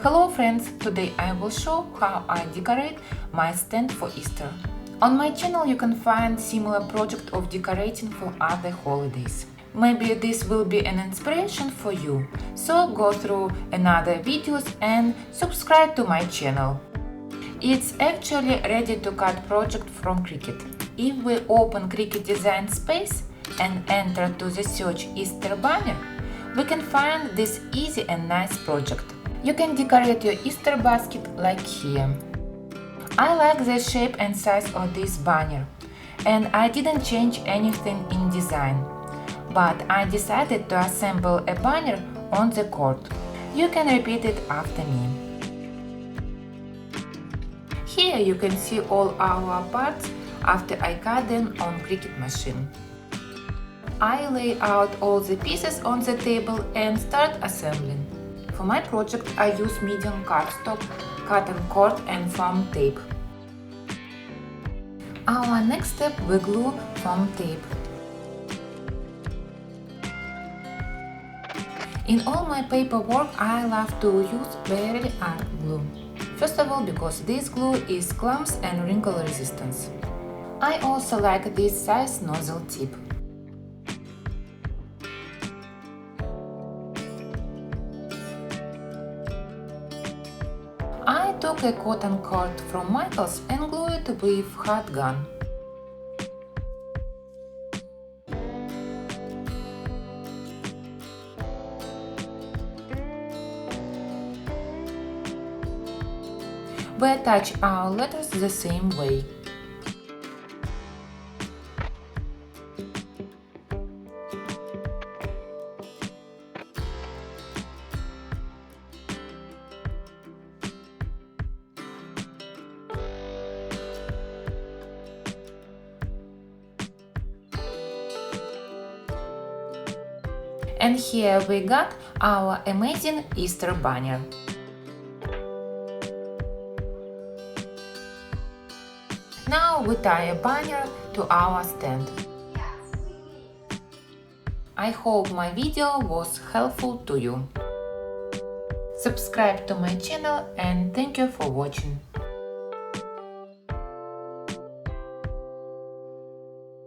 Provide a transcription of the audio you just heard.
Hello friends, today I will show how I decorate my stand for Easter. On my channel you can find similar project of decorating for other holidays. Maybe this will be an inspiration for you, so go through another videos and subscribe to my channel. It's actually ready to cut project from Cricut. If we open Cricut design space and enter to the search Easter banner, we can find this easy and nice project. You can decorate your Easter basket like here. I like the shape and size of this banner, and I didn't change anything in design, but I decided to assemble a banner on the cord. You can repeat it after me. Here you can see all our parts after I cut them on Cricut machine. I lay out all the pieces on the table and start assembling. For my project I use medium cardstock, cotton cord and foam tape. Our next step, we glue foam tape. In all my paperwork I love to use very art glue. First of all, because this glue is clumps and wrinkle resistance. I also like this size nozzle tip. I took a cotton cord from Michael's and glued it with hot gun. We attach our letters the same way. And here we got our amazing Easter banner. Now we tie a banner to our stand. I hope my video was helpful to you. Subscribe to my channel and thank you for watching.